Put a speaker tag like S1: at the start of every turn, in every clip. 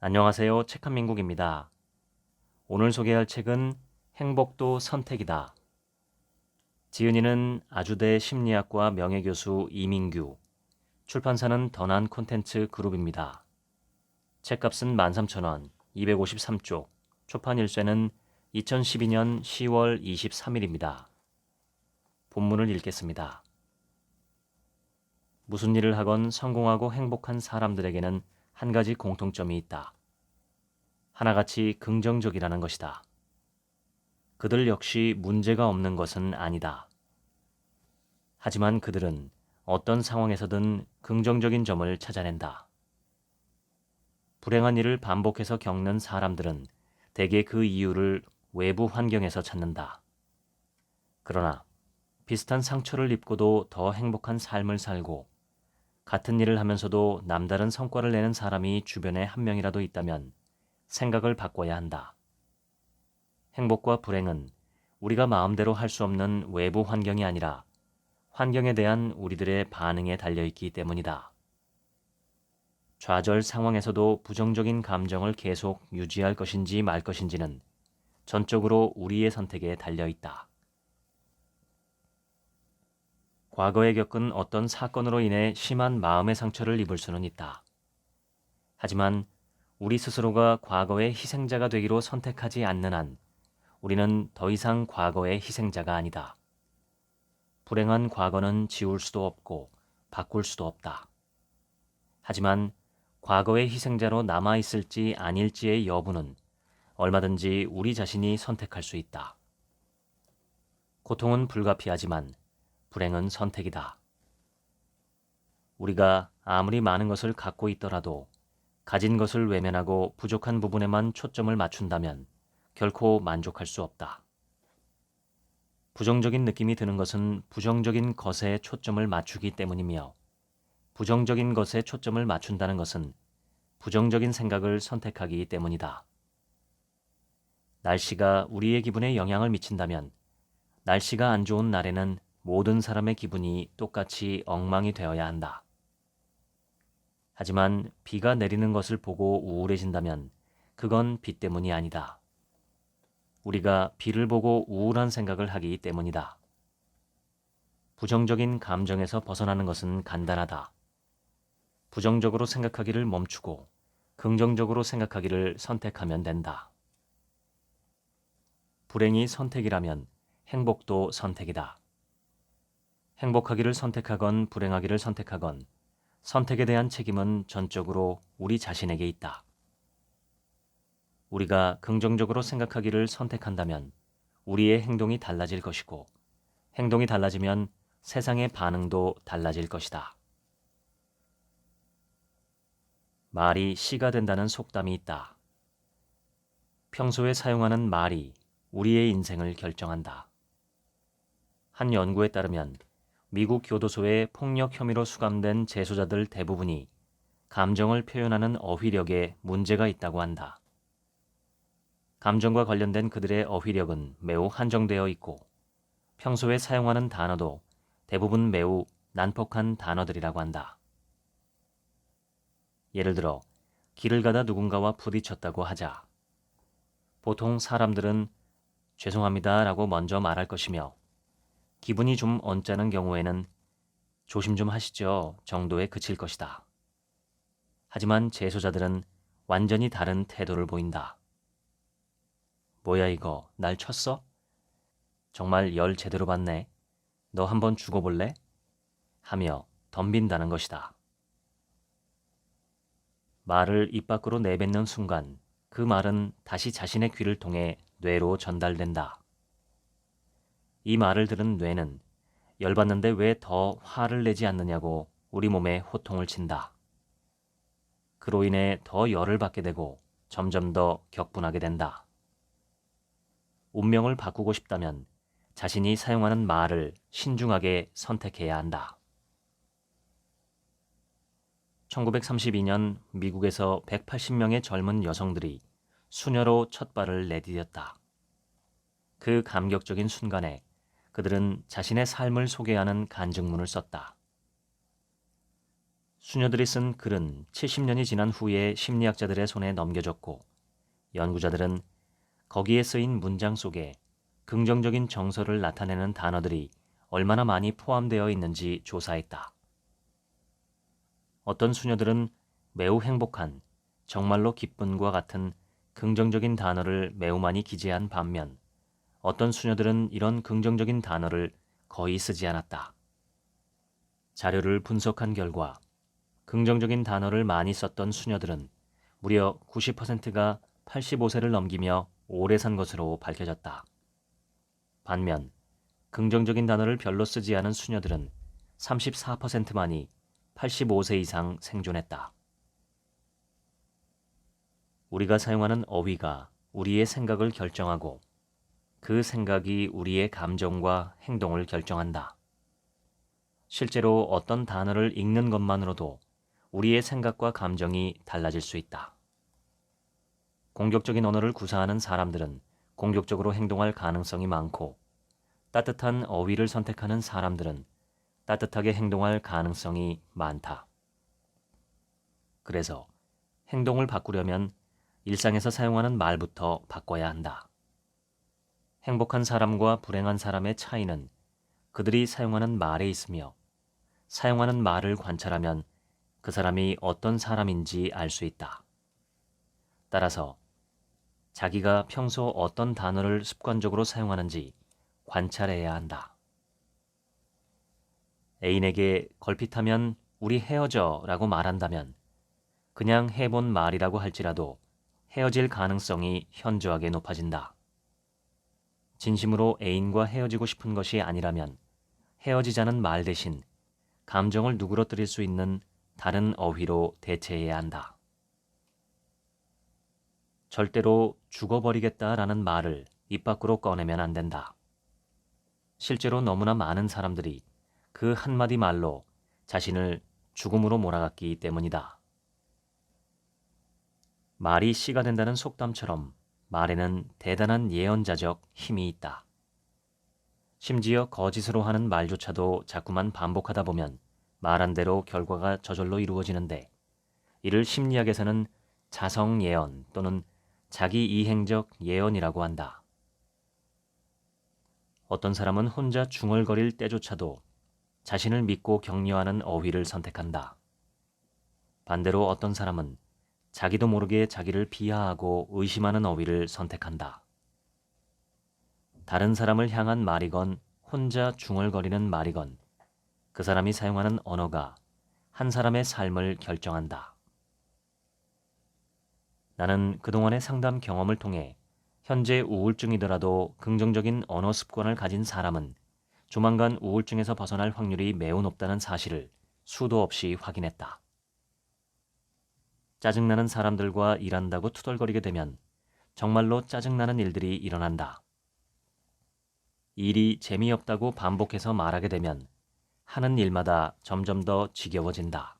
S1: 안녕하세요. 책한민국입니다. 오늘 소개할 책은 행복도 선택이다. 지은이는 아주대 심리학과 명예교수 이민규, 출판사는 더난 콘텐츠 그룹입니다. 책값은 13,000원, 253쪽, 초판 일쇄는 2012년 10월 23일입니다. 본문을 읽겠습니다. 무슨 일을 하건 성공하고 행복한 사람들에게는 한 가지 공통점이 있다. 하나같이 긍정적이라는 것이다. 그들 역시 문제가 없는 것은 아니다. 하지만 그들은 어떤 상황에서든 긍정적인 점을 찾아낸다. 불행한 일을 반복해서 겪는 사람들은 대개 그 이유를 외부 환경에서 찾는다. 그러나 비슷한 상처를 입고도 더 행복한 삶을 살고 같은 일을 하면서도 남다른 성과를 내는 사람이 주변에 한 명이라도 있다면 생각을 바꿔야 한다. 행복과 불행은 우리가 마음대로 할 수 없는 외부 환경이 아니라 환경에 대한 우리들의 반응에 달려있기 때문이다. 좌절 상황에서도 부정적인 감정을 계속 유지할 것인지 말 것인지는 전적으로 우리의 선택에 달려있다. 과거에 겪은 어떤 사건으로 인해 심한 마음의 상처를 입을 수는 있다. 하지만 우리 스스로가 과거의 희생자가 되기로 선택하지 않는 한 우리는 더 이상 과거의 희생자가 아니다. 불행한 과거는 지울 수도 없고 바꿀 수도 없다. 하지만 과거의 희생자로 남아있을지 아닐지의 여부는 얼마든지 우리 자신이 선택할 수 있다. 고통은 불가피하지만 불행은 선택이다. 우리가 아무리 많은 것을 갖고 있더라도 가진 것을 외면하고 부족한 부분에만 초점을 맞춘다면 결코 만족할 수 없다. 부정적인 느낌이 드는 것은 부정적인 것에 초점을 맞추기 때문이며 부정적인 것에 초점을 맞춘다는 것은 부정적인 생각을 선택하기 때문이다. 날씨가 우리의 기분에 영향을 미친다면 날씨가 안 좋은 날에는 모든 사람의 기분이 똑같이 엉망이 되어야 한다. 하지만 비가 내리는 것을 보고 우울해진다면 그건 비 때문이 아니다. 우리가 비를 보고 우울한 생각을 하기 때문이다. 부정적인 감정에서 벗어나는 것은 간단하다. 부정적으로 생각하기를 멈추고 긍정적으로 생각하기를 선택하면 된다. 불행이 선택이라면 행복도 선택이다. 행복하기를 선택하건 불행하기를 선택하건 선택에 대한 책임은 전적으로 우리 자신에게 있다. 우리가 긍정적으로 생각하기를 선택한다면 우리의 행동이 달라질 것이고 행동이 달라지면 세상의 반응도 달라질 것이다. 말이 씨가 된다는 속담이 있다. 평소에 사용하는 말이 우리의 인생을 결정한다. 한 연구에 따르면 미국 교도소에 폭력 혐의로 수감된 재소자들 대부분이 감정을 표현하는 어휘력에 문제가 있다고 한다. 감정과 관련된 그들의 어휘력은 매우 한정되어 있고 평소에 사용하는 단어도 대부분 매우 난폭한 단어들이라고 한다. 예를 들어 길을 가다 누군가와 부딪혔다고 하자. 보통 사람들은 죄송합니다라고 먼저 말할 것이며 기분이 좀 언짢은 경우에는 조심 좀 하시죠 정도에 그칠 것이다. 하지만 재소자들은 완전히 다른 태도를 보인다. 뭐야 이거 날 쳤어? 정말 열 제대로 받네. 너 한번 죽어볼래? 하며 덤빈다는 것이다. 말을 입 밖으로 내뱉는 순간 그 말은 다시 자신의 귀를 통해 뇌로 전달된다. 이 말을 들은 뇌는 열받는데 왜 더 화를 내지 않느냐고 우리 몸에 호통을 친다. 그로 인해 더 열을 받게 되고 점점 더 격분하게 된다. 운명을 바꾸고 싶다면 자신이 사용하는 말을 신중하게 선택해야 한다. 1932년 미국에서 180명의 젊은 여성들이 수녀로 첫 발을 내디뎠다. 그 감격적인 순간에 그들은 자신의 삶을 소개하는 간증문을 썼다. 수녀들이 쓴 글은 70년이 지난 후에 심리학자들의 손에 넘겨졌고 연구자들은 거기에 쓰인 문장 속에 긍정적인 정서를 나타내는 단어들이 얼마나 많이 포함되어 있는지 조사했다. 어떤 수녀들은 매우 행복한, 정말로 기쁜과 같은 긍정적인 단어를 매우 많이 기재한 반면 어떤 수녀들은 이런 긍정적인 단어를 거의 쓰지 않았다. 자료를 분석한 결과 긍정적인 단어를 많이 썼던 수녀들은 무려 90%가 85세를 넘기며 오래 산 것으로 밝혀졌다. 반면 긍정적인 단어를 별로 쓰지 않은 수녀들은 34%만이 85세 이상 생존했다. 우리가 사용하는 어휘가 우리의 생각을 결정하고 그 생각이 우리의 감정과 행동을 결정한다. 실제로 어떤 단어를 읽는 것만으로도 우리의 생각과 감정이 달라질 수 있다. 공격적인 언어를 구사하는 사람들은 공격적으로 행동할 가능성이 많고 따뜻한 어휘를 선택하는 사람들은 따뜻하게 행동할 가능성이 많다. 그래서 행동을 바꾸려면 일상에서 사용하는 말부터 바꿔야 한다. 행복한 사람과 불행한 사람의 차이는 그들이 사용하는 말에 있으며 사용하는 말을 관찰하면 그 사람이 어떤 사람인지 알 수 있다. 따라서 자기가 평소 어떤 단어를 습관적으로 사용하는지 관찰해야 한다. 애인에게 걸핏하면 우리 헤어져 라고 말한다면 그냥 해본 말이라고 할지라도 헤어질 가능성이 현저하게 높아진다. 진심으로 애인과 헤어지고 싶은 것이 아니라면 헤어지자는 말 대신 감정을 누그러뜨릴 수 있는 다른 어휘로 대체해야 한다. 절대로 죽어버리겠다라는 말을 입 밖으로 꺼내면 안 된다. 실제로 너무나 많은 사람들이 그 한마디 말로 자신을 죽음으로 몰아갔기 때문이다. 말이 씨가 된다는 속담처럼 말에는 대단한 예언자적 힘이 있다. 심지어 거짓으로 하는 말조차도 자꾸만 반복하다 보면 말한 대로 결과가 저절로 이루어지는데 이를 심리학에서는 자성 예언 또는 자기 이행적 예언이라고 한다. 어떤 사람은 혼자 중얼거릴 때조차도 자신을 믿고 격려하는 어휘를 선택한다. 반대로 어떤 사람은 자기도 모르게 자기를 비하하고 의심하는 어휘를 선택한다. 다른 사람을 향한 말이건 혼자 중얼거리는 말이건 그 사람이 사용하는 언어가 한 사람의 삶을 결정한다. 나는 그동안의 상담 경험을 통해 현재 우울증이더라도 긍정적인 언어 습관을 가진 사람은 조만간 우울증에서 벗어날 확률이 매우 높다는 사실을 수도 없이 확인했다. 짜증나는 사람들과 일한다고 투덜거리게 되면 정말로 짜증나는 일들이 일어난다. 일이 재미없다고 반복해서 말하게 되면 하는 일마다 점점 더 지겨워진다.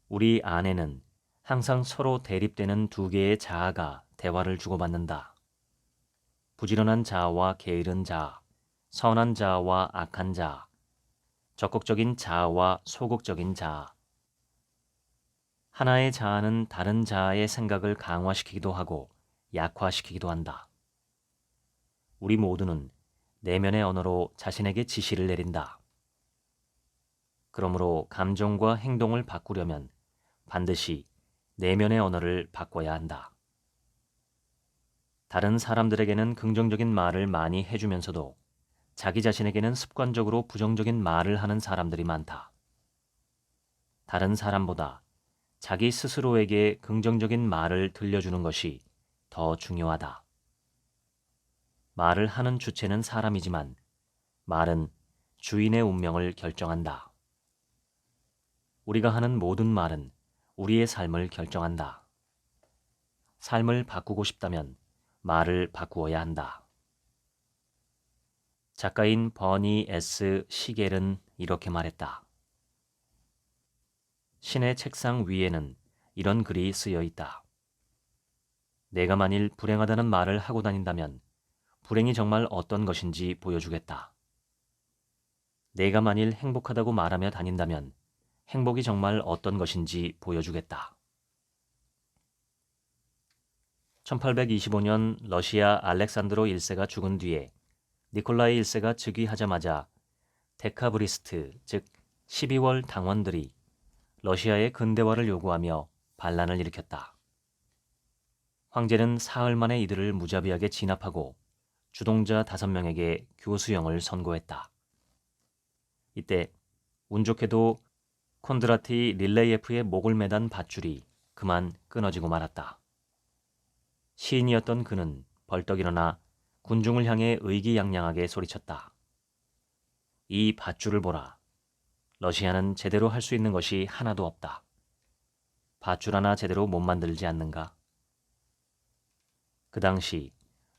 S1: 우리 안에는 항상 서로 대립되는 두 개의 자아가 대화를 주고받는다. 부지런한 자아와 게으른 자아, 선한 자아와 악한 자아, 적극적인 자아와 소극적인 자아. 하나의 자아는 다른 자아의 생각을 강화시키기도 하고 약화시키기도 한다. 우리 모두는 내면의 언어로 자신에게 지시를 내린다. 그러므로 감정과 행동을 바꾸려면 반드시 내면의 언어를 바꿔야 한다. 다른 사람들에게는 긍정적인 말을 많이 해주면서도 자기 자신에게는 습관적으로 부정적인 말을 하는 사람들이 많다. 다른 사람보다 자기 스스로에게 긍정적인 말을 들려주는 것이 더 중요하다. 말을 하는 주체는 사람이지만 말은 주인의 운명을 결정한다. 우리가 하는 모든 말은 우리의 삶을 결정한다. 삶을 바꾸고 싶다면 말을 바꾸어야 한다. 작가인 버니 S. 시겔은 이렇게 말했다. 신의 책상 위에는 이런 글이 쓰여 있다. 내가 만일 불행하다는 말을 하고 다닌다면 불행이 정말 어떤 것인지 보여주겠다. 내가 만일 행복하다고 말하며 다닌다면 행복이 정말 어떤 것인지 보여주겠다. 1825년 러시아 알렉산드로 1세가 죽은 뒤에 니콜라이 1세가 즉위하자마자 데카브리스트, 즉 12월 당원들이 러시아의 근대화를 요구하며 반란을 일으켰다. 황제는 사흘 만에 이들을 무자비하게 진압하고 주동자 5명에게 교수형을 선고했다. 이때 운 좋게도 콘드라티 릴레예프의 목을 매단 밧줄이 그만 끊어지고 말았다. 시인이었던 그는 벌떡 일어나 군중을 향해 의기양양하게 소리쳤다. 이 밧줄을 보라. 러시아는 제대로 할 수 있는 것이 하나도 없다. 밧줄 하나 제대로 못 만들지 않는가? 그 당시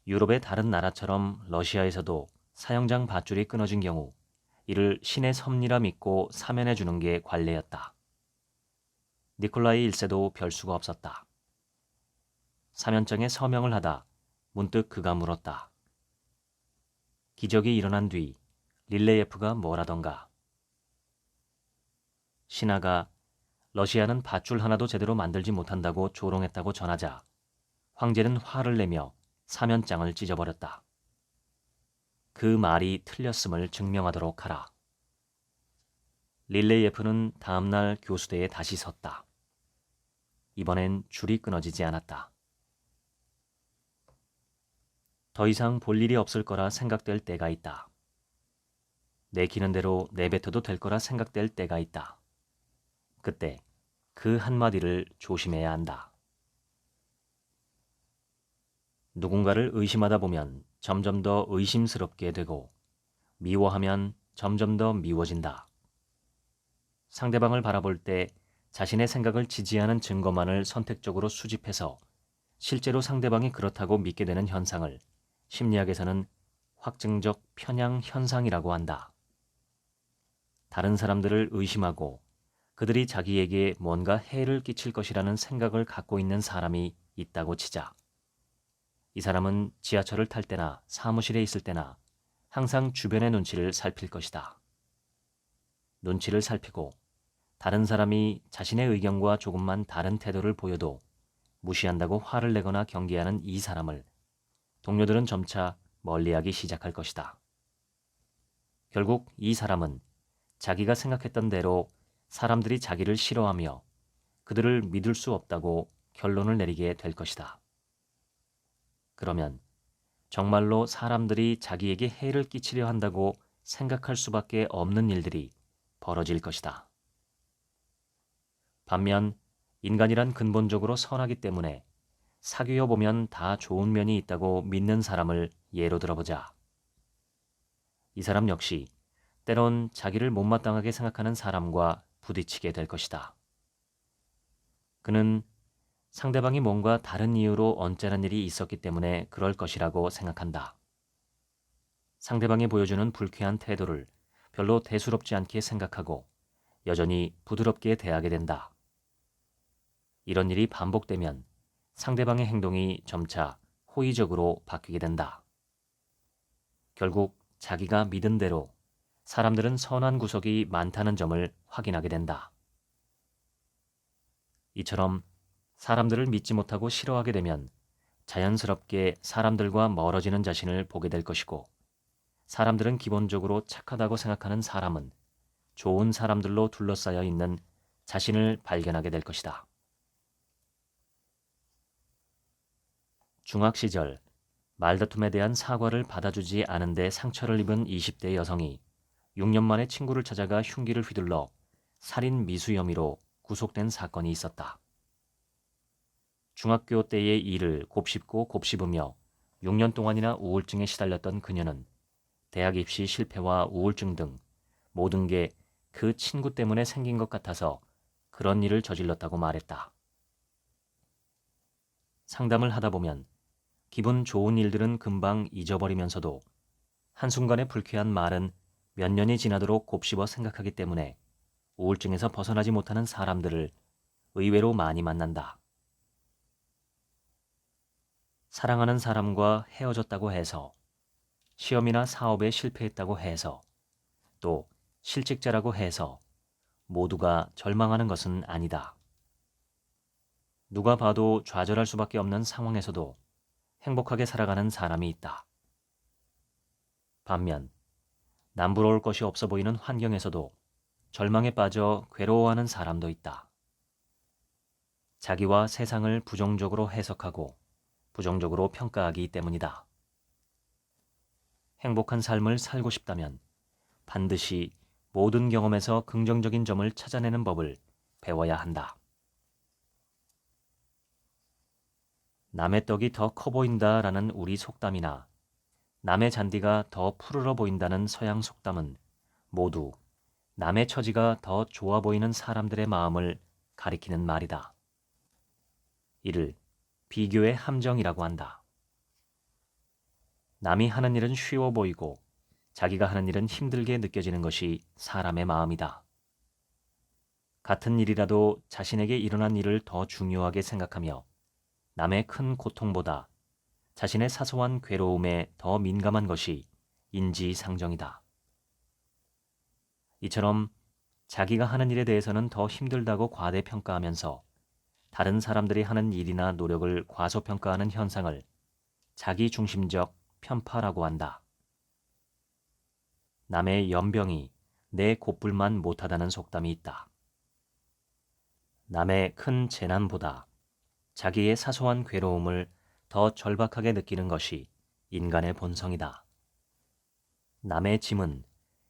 S1: 유럽의 다른 나라처럼 러시아에서도 사형장 밧줄이 끊어진 경우 이를 신의 섭리라 믿고 사면해 주는 게 관례였다. 니콜라이 1세도 별 수가 없었다. 사면장에 서명을 하다 문득 그가 물었다. 기적이 일어난 뒤 릴레예프가 뭐라던가. 신하가 러시아는 밧줄 하나도 제대로 만들지 못한다고 조롱했다고 전하자 황제는 화를 내며 사면장을 찢어버렸다. 그 말이 틀렸음을 증명하도록 하라. 릴레예프는 다음날 교수대에 다시 섰다. 이번엔 줄이 끊어지지 않았다. 더 이상 볼 일이 없을 거라 생각될 때가 있다. 내키는 대로 내뱉어도 될 거라 생각될 때가 있다. 그때 그 한마디를 조심해야 한다. 누군가를 의심하다 보면 점점 더 의심스럽게 되고 미워하면 점점 더 미워진다. 상대방을 바라볼 때 자신의 생각을 지지하는 증거만을 선택적으로 수집해서 실제로 상대방이 그렇다고 믿게 되는 현상을 심리학에서는 확증적 편향 현상이라고 한다. 다른 사람들을 의심하고 그들이 자기에게 뭔가 해를 끼칠 것이라는 생각을 갖고 있는 사람이 있다고 치자. 이 사람은 지하철을 탈 때나 사무실에 있을 때나 항상 주변의 눈치를 살필 것이다. 눈치를 살피고 다른 사람이 자신의 의견과 조금만 다른 태도를 보여도 무시한다고 화를 내거나 경계하는 이 사람을 동료들은 점차 멀리하기 시작할 것이다. 결국 이 사람은 자기가 생각했던 대로 사람들이 자기를 싫어하며 그들을 믿을 수 없다고 결론을 내리게 될 것이다. 그러면 정말로 사람들이 자기에게 해를 끼치려 한다고 생각할 수밖에 없는 일들이 벌어질 것이다. 반면 인간이란 근본적으로 선하기 때문에 사귀어 보면 다 좋은 면이 있다고 믿는 사람을 예로 들어보자. 이 사람 역시 때론 자기를 못마땅하게 생각하는 사람과 부딪히게 될 것이다. 그는 상대방이 뭔가 다른 이유로 언짢은 일이 있었기 때문에 그럴 것이라고 생각한다. 상대방이 보여주는 불쾌한 태도를 별로 대수롭지 않게 생각하고 여전히 부드럽게 대하게 된다. 이런 일이 반복되면 상대방의 행동이 점차 호의적으로 바뀌게 된다. 결국 자기가 믿은 대로 사람들은 선한 구석이 많다는 점을 확인하게 된다. 이처럼 사람들을 믿지 못하고 싫어하게 되면 자연스럽게 사람들과 멀어지는 자신을 보게 될 것이고 사람들은 기본적으로 착하다고 생각하는 사람은 좋은 사람들로 둘러싸여 있는 자신을 발견하게 될 것이다. 중학 시절 말다툼에 대한 사과를 받아주지 않은 데 상처를 입은 20대 여성이 6년 만에 친구를 찾아가 흉기를 휘둘러 살인 미수 혐의로 구속된 사건이 있었다. 중학교 때의 일을 곱씹고 곱씹으며 6년 동안이나 우울증에 시달렸던 그녀는 대학 입시 실패와 우울증 등 모든 게 그 친구 때문에 생긴 것 같아서 그런 일을 저질렀다고 말했다. 상담을 하다 보면 기분 좋은 일들은 금방 잊어버리면서도 한순간의 불쾌한 말은 몇 년이 지나도록 곱씹어 생각하기 때문에 우울증에서 벗어나지 못하는 사람들을 의외로 많이 만난다. 사랑하는 사람과 헤어졌다고 해서, 시험이나 사업에 실패했다고 해서, 또 실직자라고 해서 모두가 절망하는 것은 아니다. 누가 봐도 좌절할 수밖에 없는 상황에서도 행복하게 살아가는 사람이 있다. 반면 남부러울 것이 없어 보이는 환경에서도 절망에 빠져 괴로워하는 사람도 있다. 자기와 세상을 부정적으로 해석하고 부정적으로 평가하기 때문이다. 행복한 삶을 살고 싶다면 반드시 모든 경험에서 긍정적인 점을 찾아내는 법을 배워야 한다. 남의 떡이 더 커 보인다라는 우리 속담이나 남의 잔디가 더 푸르러 보인다는 서양 속담은 모두 남의 처지가 더 좋아 보이는 사람들의 마음을 가리키는 말이다. 이를 비교의 함정이라고 한다. 남이 하는 일은 쉬워 보이고 자기가 하는 일은 힘들게 느껴지는 것이 사람의 마음이다. 같은 일이라도 자신에게 일어난 일을 더 중요하게 생각하며 남의 큰 고통보다 자신의 사소한 괴로움에 더 민감한 것이 인지상정이다. 이처럼 자기가 하는 일에 대해서는 더 힘들다고 과대평가하면서 다른 사람들이 하는 일이나 노력을 과소평가하는 현상을 자기중심적 편파라고 한다. 남의 연병이 내 곧불만 못하다는 속담이 있다. 남의 큰 재난보다 자기의 사소한 괴로움을 더 절박하게 느끼는 것이 인간의 본성이다. 남의 짐은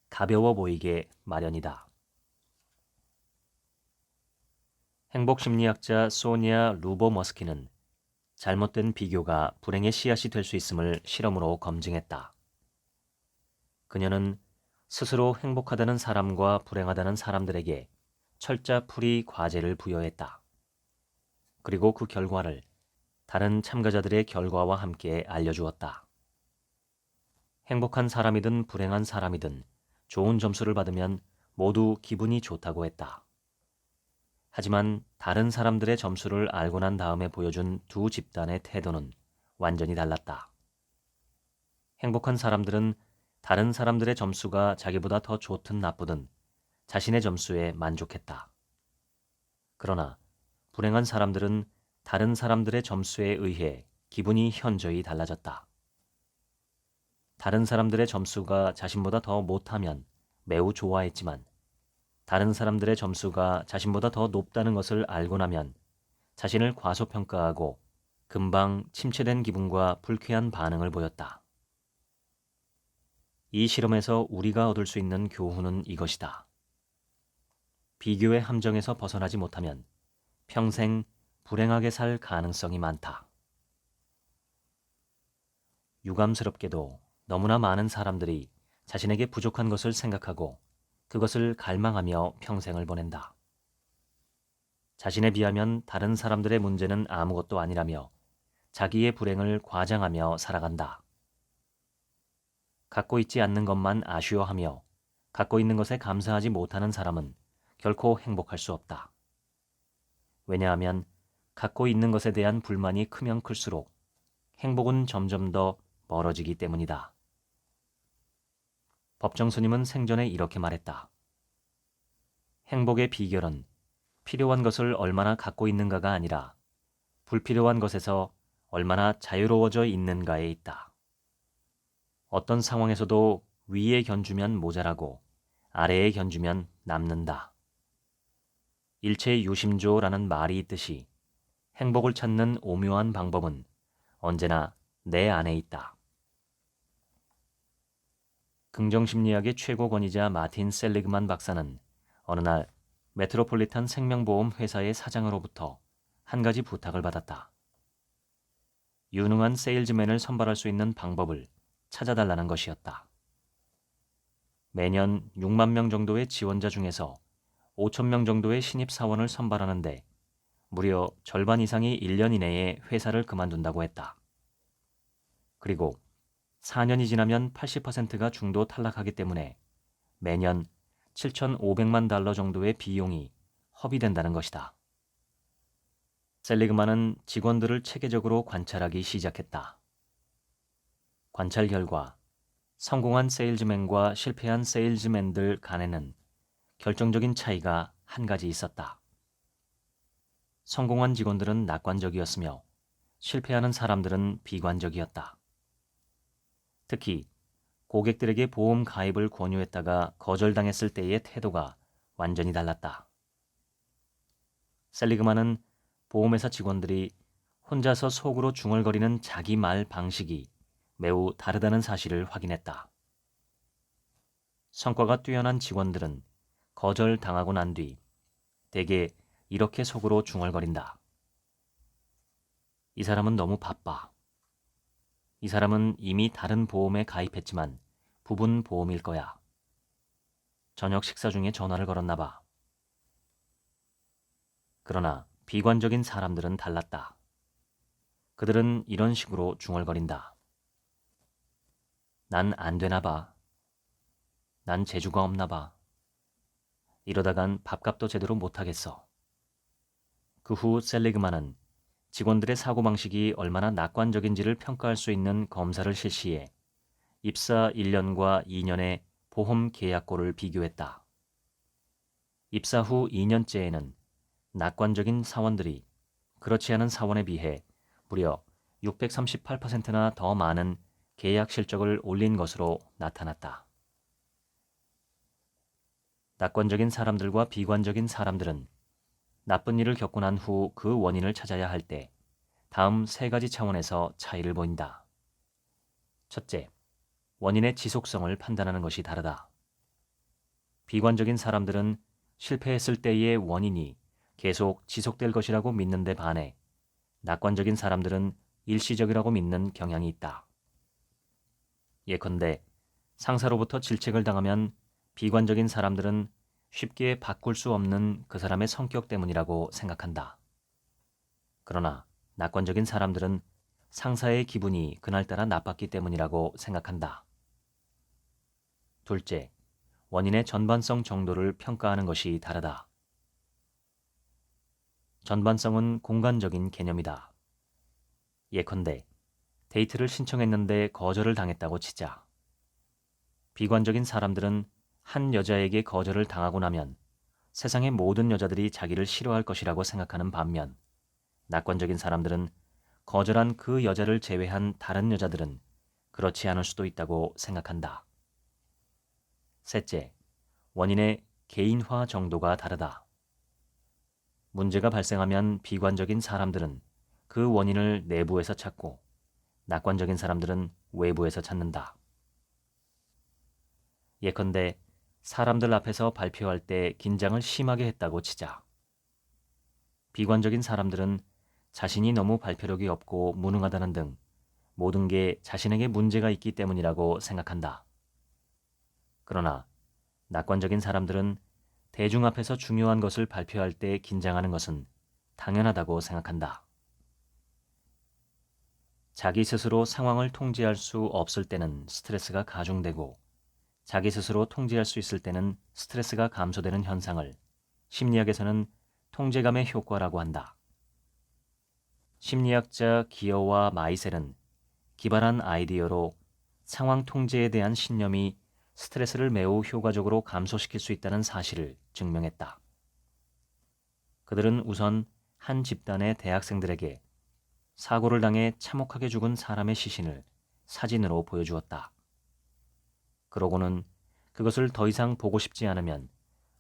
S1: 가벼워 보이게 마련이다. 행복심리학자 소니아 루보머스키는 잘못된 비교가 불행의 씨앗이 될 수 있음을 실험으로 검증했다. 그녀는 스스로 행복하다는 사람과 불행하다는 사람들에게 철자풀이 과제를 부여했다. 그리고 그 결과를 다른 참가자들의 결과와 함께 알려주었다. 행복한 사람이든 불행한 사람이든 좋은 점수를 받으면 모두 기분이 좋다고 했다. 하지만 다른 사람들의 점수를 알고 난 다음에 보여준 두 집단의 태도는 완전히 달랐다. 행복한 사람들은 다른 사람들의 점수가 자기보다 더 좋든 나쁘든 자신의 점수에 만족했다. 그러나 불행한 사람들은 다른 사람들의 점수에 의해 기분이 현저히 달라졌다. 다른 사람들의 점수가 자신보다 더 못하면 매우 좋아했지만 다른 사람들의 점수가 자신보다 더 높다는 것을 알고 나면 자신을 과소평가하고 금방 침체된 기분과 불쾌한 반응을 보였다. 이 실험에서 우리가 얻을 수 있는 교훈은 이것이다. 비교의 함정에서 벗어나지 못하면 평생 불행하게 살 가능성이 많다. 유감스럽게도 너무나 많은 사람들이 자신에게 부족한 것을 생각하고 그것을 갈망하며 평생을 보낸다. 자신에 비하면 다른 사람들의 문제는 아무것도 아니라며 자기의 불행을 과장하며 살아간다. 갖고 있지 않는 것만 아쉬워하며 갖고 있는 것에 감사하지 못하는 사람은 결코 행복할 수 없다. 왜냐하면 갖고 있는 것에 대한 불만이 크면 클수록 행복은 점점 더 멀어지기 때문이다. 법정 스님은 생전에 이렇게 말했다. 행복의 비결은 필요한 것을 얼마나 갖고 있는가가 아니라 불필요한 것에서 얼마나 자유로워져 있는가에 있다. 어떤 상황에서도 위에 견주면 모자라고 아래에 견주면 남는다. 일체유심조라는 말이 있듯이 행복을 찾는 오묘한 방법은 언제나 내 안에 있다. 긍정심리학의 최고 권위자 마틴 셀리그만 박사는 어느 날 메트로폴리탄 생명보험 회사의 사장으로부터 한 가지 부탁을 받았다. 유능한 세일즈맨을 선발할 수 있는 방법을 찾아달라는 것이었다. 매년 6만 명 정도의 지원자 중에서 5천 명 정도의 신입사원을 선발하는데 무려 절반 이상이 1년 이내에 회사를 그만둔다고 했다. 그리고 4년이 지나면 80%가 중도 탈락하기 때문에 매년 7,500만 달러 정도의 비용이 허비된다는 것이다. 셀리그만은 직원들을 체계적으로 관찰하기 시작했다. 관찰 결과 성공한 세일즈맨과 실패한 세일즈맨들 간에는 결정적인 차이가 한 가지 있었다. 성공한 직원들은 낙관적이었으며 실패하는 사람들은 비관적이었다. 특히 고객들에게 보험 가입을 권유했다가 거절당했을 때의 태도가 완전히 달랐다. 셀리그만은 보험회사 직원들이 혼자서 속으로 중얼거리는 자기 말 방식이 매우 다르다는 사실을 확인했다. 성과가 뛰어난 직원들은 거절당하고 난 뒤 대개 이렇게 속으로 중얼거린다. 이 사람은 너무 바빠. 이 사람은 이미 다른 보험에 가입했지만 부분 보험일 거야. 저녁 식사 중에 전화를 걸었나 봐. 그러나 비관적인 사람들은 달랐다. 그들은 이런 식으로 중얼거린다. 난 안 되나 봐. 난 재주가 없나 봐. 이러다간 밥값도 제대로 못하겠어. 그 후 셀리그만은 직원들의 사고방식이 얼마나 낙관적인지를 평가할 수 있는 검사를 실시해 입사 1년과 2년의 보험 계약고를 비교했다. 입사 후 2년째에는 낙관적인 사원들이 그렇지 않은 사원에 비해 무려 638%나 더 많은 계약 실적을 올린 것으로 나타났다. 낙관적인 사람들과 비관적인 사람들은 나쁜 일을 겪고 난 후 그 원인을 찾아야 할 때 다음 세 가지 차원에서 차이를 보인다. 첫째, 원인의 지속성을 판단하는 것이 다르다. 비관적인 사람들은 실패했을 때의 원인이 계속 지속될 것이라고 믿는데 반해 낙관적인 사람들은 일시적이라고 믿는 경향이 있다. 예컨대 상사로부터 질책을 당하면 비관적인 사람들은 쉽게 바꿀 수 없는 그 사람의 성격 때문이라고 생각한다. 그러나 낙관적인 사람들은 상사의 기분이 그날따라 나빴기 때문이라고 생각한다. 둘째, 원인의 전반성 정도를 평가하는 것이 다르다. 전반성은 공간적인 개념이다. 예컨대 데이트를 신청했는데 거절을 당했다고 치자. 비관적인 사람들은 한 여자에게 거절을 당하고 나면 세상의 모든 여자들이 자기를 싫어할 것이라고 생각하는 반면 낙관적인 사람들은 거절한 그 여자를 제외한 다른 여자들은 그렇지 않을 수도 있다고 생각한다. 셋째, 원인의 개인화 정도가 다르다. 문제가 발생하면 비관적인 사람들은 그 원인을 내부에서 찾고 낙관적인 사람들은 외부에서 찾는다. 예컨대 사람들 앞에서 발표할 때 긴장을 심하게 했다고 치자. 비관적인 사람들은 자신이 너무 발표력이 없고 무능하다는 등 모든 게 자신에게 문제가 있기 때문이라고 생각한다. 그러나 낙관적인 사람들은 대중 앞에서 중요한 것을 발표할 때 긴장하는 것은 당연하다고 생각한다. 자기 스스로 상황을 통제할 수 없을 때는 스트레스가 가중되고 자기 스스로 통제할 수 있을 때는 스트레스가 감소되는 현상을 심리학에서는 통제감의 효과라고 한다. 심리학자 기어와 마이셀은 기발한 아이디어로 상황 통제에 대한 신념이 스트레스를 매우 효과적으로 감소시킬 수 있다는 사실을 증명했다. 그들은 우선 한 집단의 대학생들에게 사고를 당해 참혹하게 죽은 사람의 시신을 사진으로 보여주었다. 그러고는 그것을 더 이상 보고 싶지 않으면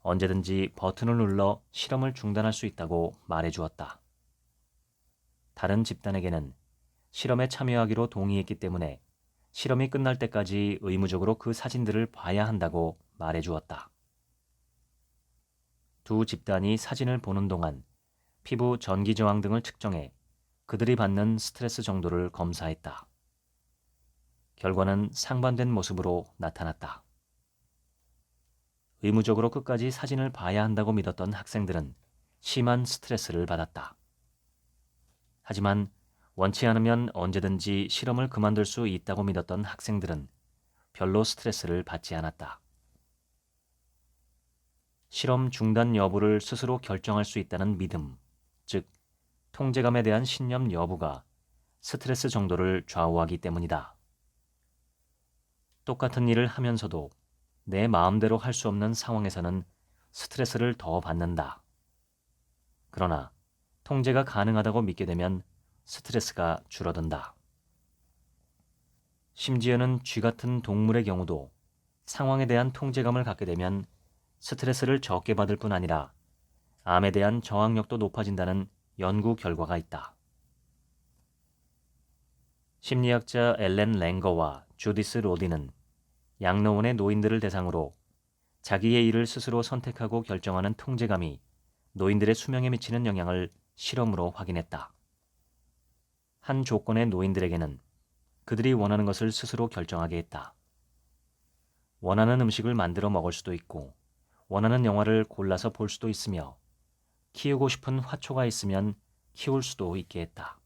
S1: 언제든지 버튼을 눌러 실험을 중단할 수 있다고 말해주었다. 다른 집단에게는 실험에 참여하기로 동의했기 때문에 실험이 끝날 때까지 의무적으로 그 사진들을 봐야 한다고 말해주었다. 두 집단이 사진을 보는 동안 피부 전기 저항 등을 측정해 그들이 받는 스트레스 정도를 검사했다. 결과는 상반된 모습으로 나타났다. 의무적으로 끝까지 사진을 봐야 한다고 믿었던 학생들은 심한 스트레스를 받았다. 하지만 원치 않으면 언제든지 실험을 그만둘 수 있다고 믿었던 학생들은 별로 스트레스를 받지 않았다. 실험 중단 여부를 스스로 결정할 수 있다는 믿음, 즉 통제감에 대한 신념 여부가 스트레스 정도를 좌우하기 때문이다. 똑같은 일을 하면서도 내 마음대로 할 수 없는 상황에서는 스트레스를 더 받는다. 그러나 통제가 가능하다고 믿게 되면 스트레스가 줄어든다. 심지어는 쥐 같은 동물의 경우도 상황에 대한 통제감을 갖게 되면 스트레스를 적게 받을 뿐 아니라 암에 대한 저항력도 높아진다는 연구 결과가 있다. 심리학자 엘렌 랭거와 주디스 로디는 양로원의 노인들을 대상으로 자기의 일을 스스로 선택하고 결정하는 통제감이 노인들의 수명에 미치는 영향을 실험으로 확인했다. 한 조건의 노인들에게는 그들이 원하는 것을 스스로 결정하게 했다. 원하는 음식을 만들어 먹을 수도 있고 원하는 영화를 골라서 볼 수도 있으며 키우고 싶은 화초가 있으면 키울 수도 있게 했다.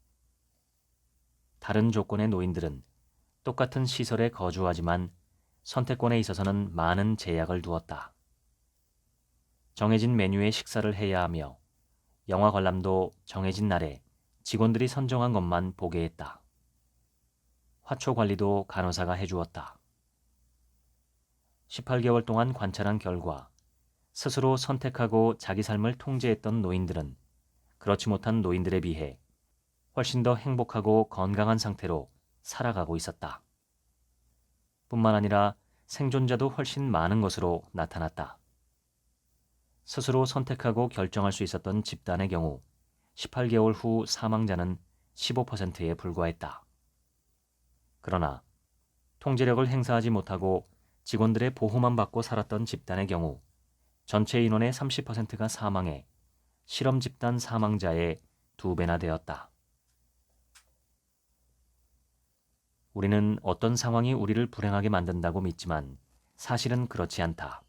S1: 다른 조건의 노인들은 똑같은 시설에 거주하지만 선택권에 있어서는 많은 제약을 두었다. 정해진 메뉴의 식사를 해야 하며 영화 관람도 정해진 날에 직원들이 선정한 것만 보게 했다. 화초 관리도 간호사가 해주었다. 18개월 동안 관찰한 결과 스스로 선택하고 자기 삶을 통제했던 노인들은 그렇지 못한 노인들에 비해 훨씬 더 행복하고 건강한 상태로 살아가고 있었다. 뿐만 아니라 생존자도 훨씬 많은 것으로 나타났다. 스스로 선택하고 결정할 수 있었던 집단의 경우 18개월 후 사망자는 15%에 불과했다. 그러나 통제력을 행사하지 못하고 직원들의 보호만 받고 살았던 집단의 경우 전체 인원의 30%가 사망해 실험 집단 사망자의 2배나 되었다. 우리는 어떤 상황이 우리를 불행하게 만든다고 믿지만 사실은 그렇지 않다.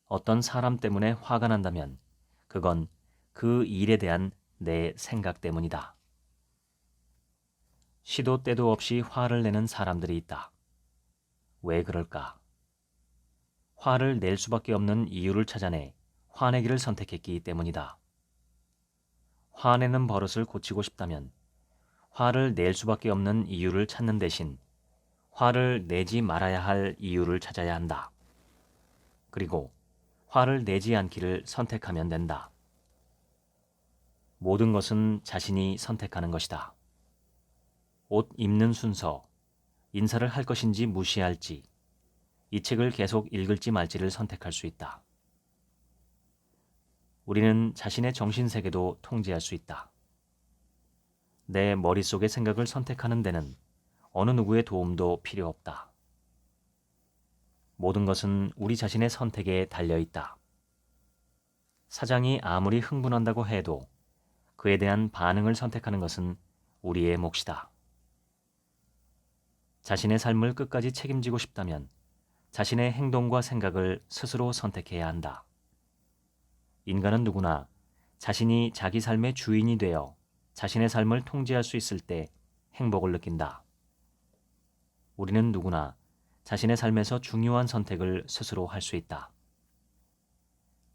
S1: 어떤 사람 때문에 화가 난다면 그건 그 일에 대한 내 생각 때문이다. 시도 때도 없이 화를 내는 사람들이 있다. 왜 그럴까? 화를 낼 수밖에 없는 이유를 찾아내 화내기를 선택했기 때문이다. 화내는 버릇을 고치고 싶다면 화를 낼 수밖에 없는 이유를 찾는 대신 화를 내지 말아야 할 이유를 찾아야 한다. 그리고 화를 내지 않기를 선택하면 된다. 모든 것은 자신이 선택하는 것이다. 옷 입는 순서, 인사를 할 것인지 무시할지, 이 책을 계속 읽을지 말지를 선택할 수 있다. 우리는 자신의 정신세계도 통제할 수 있다. 내 머릿속의 생각을 선택하는 데는 어느 누구의 도움도 필요 없다. 모든 것은 우리 자신의 선택에 달려 있다. 사장이 아무리 흥분한다고 해도 그에 대한 반응을 선택하는 것은 우리의 몫이다. 자신의 삶을 끝까지 책임지고 싶다면 자신의 행동과 생각을 스스로 선택해야 한다. 인간은 누구나 자신이 자기 삶의 주인이 되어 자신의 삶을 통제할 수 있을 때 행복을 느낀다. 우리는 누구나 자신의 삶에서 중요한 선택을 스스로 할 수 있다.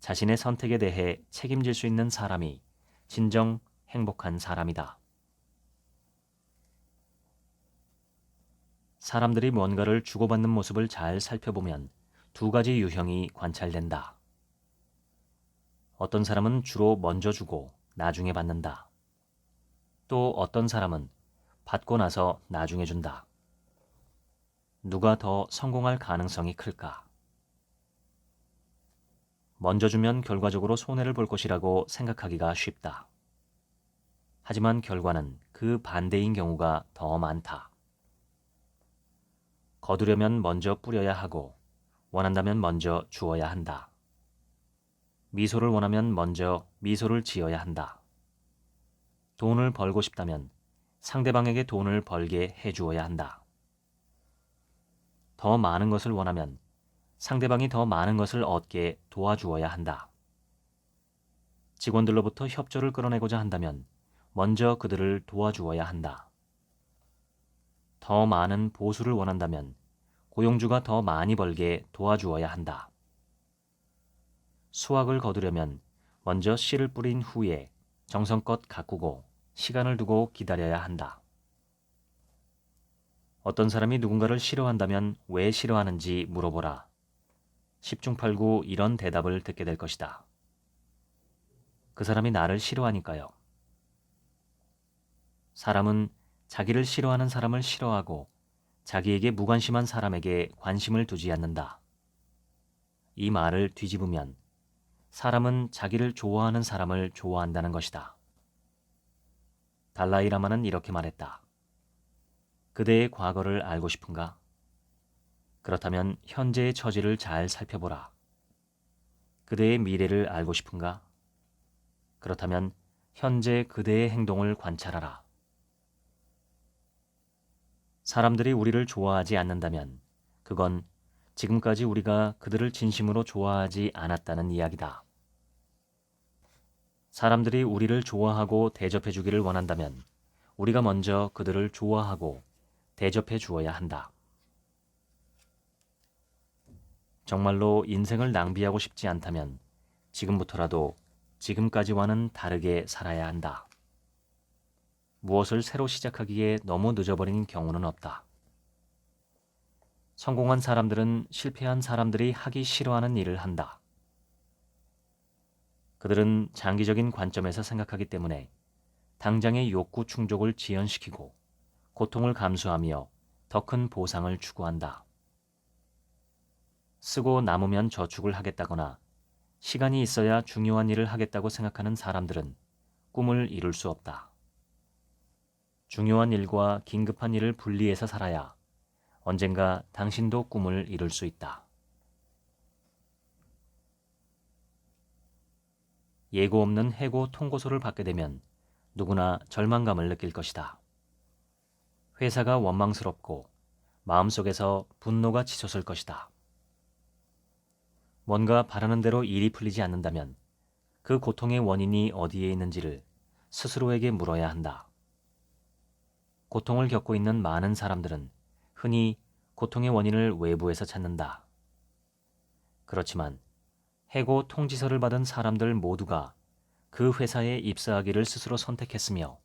S1: 자신의 선택에 대해 책임질 수 있는 사람이 진정 행복한 사람이다. 사람들이 뭔가를 주고받는 모습을 잘 살펴보면 2가지 유형이 관찰된다. 어떤 사람은 주로 먼저 주고 나중에 받는다. 또 어떤 사람은 받고 나서 나중에 준다. 누가 더 성공할 가능성이 클까? 먼저 주면 결과적으로 손해를 볼 것이라고 생각하기가 쉽다. 하지만 결과는 그 반대인 경우가 더 많다. 거두려면 먼저 뿌려야 하고 원한다면 먼저 주어야 한다. 미소를 원하면 먼저 미소를 지어야 한다. 돈을 벌고 싶다면 상대방에게 돈을 벌게 해주어야 한다. 더 많은 것을 원하면 상대방이 더 많은 것을 얻게 도와주어야 한다. 직원들로부터 협조를 끌어내고자 한다면 먼저 그들을 도와주어야 한다. 더 많은 보수를 원한다면 고용주가 더 많이 벌게 도와주어야 한다. 수확을 거두려면 먼저 씨를 뿌린 후에 정성껏 가꾸고 시간을 두고 기다려야 한다. 어떤 사람이 누군가를 싫어한다면 왜 싫어하는지 물어보라. 십중팔구 이런 대답을 듣게 될 것이다. 그 사람이 나를 싫어하니까요. 사람은 자기를 싫어하는 사람을 싫어하고 자기에게 무관심한 사람에게 관심을 두지 않는다. 이 말을 뒤집으면 사람은 자기를 좋아하는 사람을 좋아한다는 것이다. 달라이라마는 이렇게 말했다. 그대의 과거를 알고 싶은가? 그렇다면 현재의 처지를 잘 살펴보라. 그대의 미래를 알고 싶은가? 그렇다면 현재 그대의 행동을 관찰하라. 사람들이 우리를 좋아하지 않는다면 그건 지금까지 우리가 그들을 진심으로 좋아하지 않았다는 이야기다. 사람들이 우리를 좋아하고 대접해 주기를 원한다면 우리가 먼저 그들을 좋아하고 대접해 주어야 한다. 정말로 인생을 낭비하고 싶지 않다면 지금부터라도 지금까지와는 다르게 살아야 한다. 무엇을 새로 시작하기에 너무 늦어버린 경우는 없다. 성공한 사람들은 실패한 사람들이 하기 싫어하는 일을 한다. 그들은 장기적인 관점에서 생각하기 때문에 당장의 욕구 충족을 지연시키고 고통을 감수하며 더 큰 보상을 추구한다. 쓰고 남으면 저축을 하겠다거나 시간이 있어야 중요한 일을 하겠다고 생각하는 사람들은 꿈을 이룰 수 없다. 중요한 일과 긴급한 일을 분리해서 살아야 언젠가 당신도 꿈을 이룰 수 있다. 예고 없는 해고 통고소를 받게 되면 누구나 절망감을 느낄 것이다. 회사가 원망스럽고 마음속에서 분노가 치솟을 것이다. 뭔가 바라는 대로 일이 풀리지 않는다면 그 고통의 원인이 어디에 있는지를 스스로에게 물어야 한다. 고통을 겪고 있는 많은 사람들은 흔히 고통의 원인을 외부에서 찾는다. 그렇지만 해고 통지서를 받은 사람들 모두가 그 회사에 입사하기를 스스로 선택했으며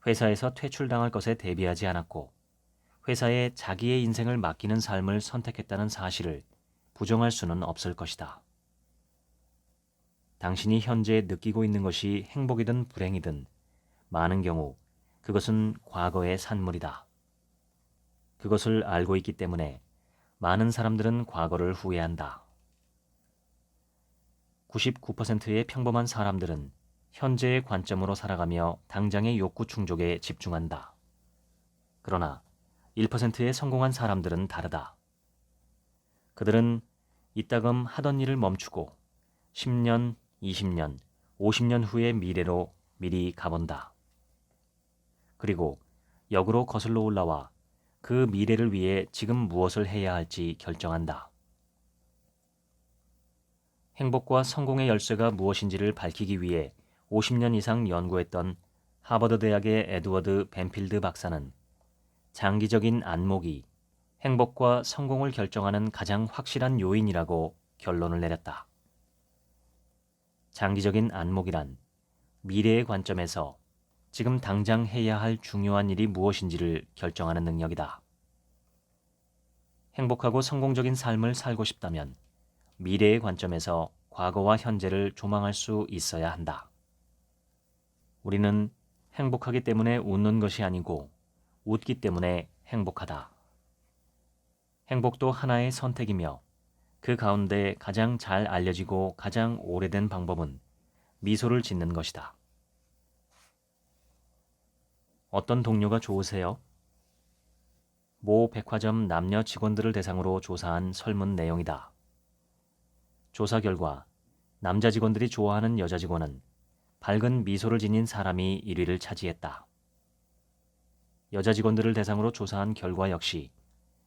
S1: 회사에서 퇴출당할 것에 대비하지 않았고 회사에 자기의 인생을 맡기는 삶을 선택했다는 사실을 부정할 수는 없을 것이다. 당신이 현재 느끼고 있는 것이 행복이든 불행이든 많은 경우 그것은 과거의 산물이다. 그것을 알고 있기 때문에 많은 사람들은 과거를 후회한다. 99%의 평범한 사람들은 현재의 관점으로 살아가며 당장의 욕구 충족에 집중한다. 그러나 1%의 성공한 사람들은 다르다. 그들은 이따금 하던 일을 멈추고 10년, 20년, 50년 후의 미래로 미리 가본다. 그리고 역으로 거슬러 올라와 그 미래를 위해 지금 무엇을 해야 할지 결정한다. 행복과 성공의 열쇠가 무엇인지를 밝히기 위해 50년 이상 연구했던 하버드 대학의 에드워드 벤필드 박사는 장기적인 안목이 행복과 성공을 결정하는 가장 확실한 요인이라고 결론을 내렸다. 장기적인 안목이란 미래의 관점에서 지금 당장 해야 할 중요한 일이 무엇인지를 결정하는 능력이다. 행복하고 성공적인 삶을 살고 싶다면 미래의 관점에서 과거와 현재를 조망할 수 있어야 한다. 우리는 행복하기 때문에 웃는 것이 아니고 웃기 때문에 행복하다. 행복도 하나의 선택이며 그 가운데 가장 잘 알려지고 가장 오래된 방법은 미소를 짓는 것이다. 어떤 동료가 좋으세요? 모 백화점 남녀 직원들을 대상으로 조사한 설문 내용이다. 조사 결과 남자 직원들이 좋아하는 여자 직원은 밝은 미소를 지닌 사람이 1위를 차지했다. 여자 직원들을 대상으로 조사한 결과 역시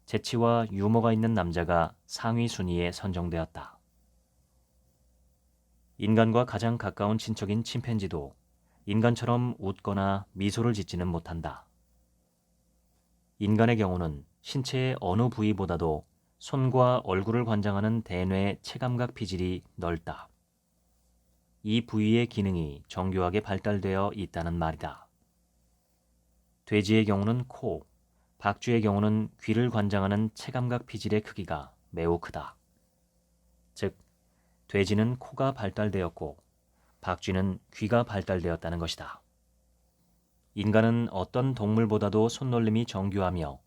S1: 재치와 유머가 있는 남자가 상위 순위에 선정되었다. 인간과 가장 가까운 친척인 침팬지도 인간처럼 웃거나 미소를 짓지는 못한다. 인간의 경우는 신체의 어느 부위보다도 손과 얼굴을 관장하는 대뇌 체감각 피질이 넓다. 이 부위의 기능이 정교하게 발달되어 있다는 말이다. 돼지의 경우는 코, 박쥐의 경우는 귀를 관장하는 체감각 피질의 크기가 매우 크다. 즉, 돼지는 코가 발달되었고 박쥐는 귀가 발달되었다는 것이다. 인간은 어떤 동물보다도 손놀림이 정교하며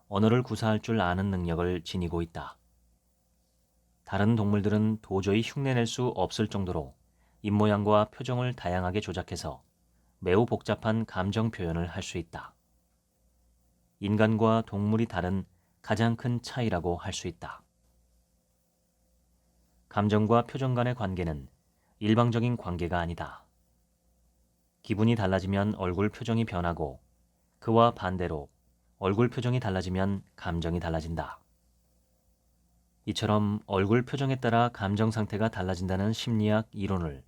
S1: 언어를 구사할 줄 아는 능력을 지니고 있다. 다른 동물들은 도저히 흉내낼 수 없을 정도로 입모양과 표정을 다양하게 조작해서 매우 복잡한 감정 표현을 할 수 있다. 인간과 동물이 다른 가장 큰 차이라고 할 수 있다. 감정과 표정 간의 관계는 일방적인 관계가 아니다. 기분이 달라지면 얼굴 표정이 변하고 그와 반대로 얼굴 표정이 달라지면 감정이 달라진다. 이처럼 얼굴 표정에 따라 감정 상태가 달라진다는 심리학 이론을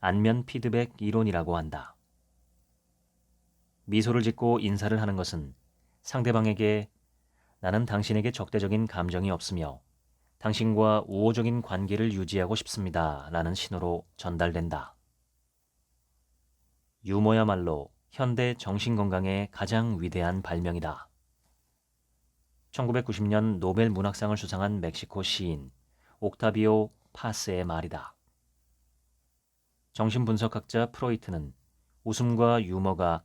S1: 안면 피드백 이론이라고 한다. 미소를 짓고 인사를 하는 것은 상대방에게 나는 당신에게 적대적인 감정이 없으며 당신과 우호적인 관계를 유지하고 싶습니다 라는 신호로 전달된다. 유머야말로 현대 정신건강의 가장 위대한 발명이다. 1990년 노벨 문학상을 수상한 멕시코 시인 옥타비오 파스의 말이다. 정신분석학자 프로이트는 웃음과 유머가